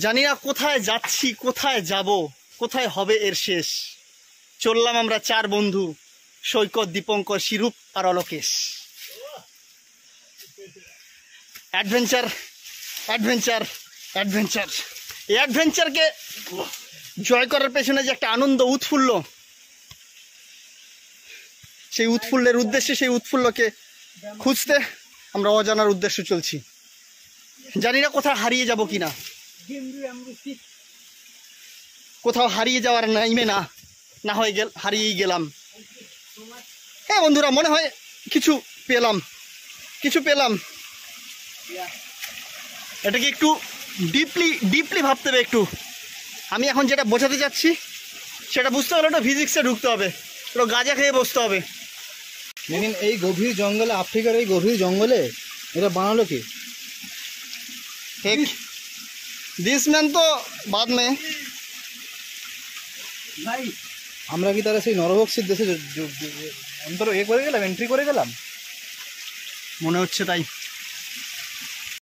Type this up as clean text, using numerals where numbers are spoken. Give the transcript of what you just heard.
জানি না কোথায় যাচ্ছি, কোথায় যাব, কোথায় হবে এর শেষ। চললাম আমরা চার বন্ধু, সৈকত, দীপঙ্কর, শিরূপ আর অলোকেশ। Adventure, adventure, adventure. এই অ্যাডভেঞ্চারকে জয় করার পেছনে যে একটা আনন্দ, উৎফুল্ল, সেই উৎফুল্লের উদ্দেশ্যে, সেই উৎফুল্লকে খুঁজতে আমরা অজানার উদ্দেশ্যে চলছি। জানি না কোথাও হারিয়ে যাব কিনা, কোথাও হারিয়ে যাওয়ার নাইমে না হয়ে হারিয়েই গেলাম। হ্যাঁ বন্ধুরা, মনে হয় কিছু পেলাম। এটাকে একটু ডিপলি ভাবতে হবে একটু। আমি এখন যেটা বোঝাতে চাচ্ছি সেটা বুঝতে হলে ওটা ফিজিক্সে ঢুকতে হবে, ওটা গাঁজা খেয়ে বসতে হবে। लेकिन এই গভীর জঙ্গলে, আফ্রিকার এই গভীর জঙ্গলে এটা বানালো কি? दिस मैन तो बाद में আমরা কি তারা সেই নরভক্ষীর দেশে অন্তর করে গেলাম, এন্ট্রি করে গেলাম? মনে হচ্ছে তাই।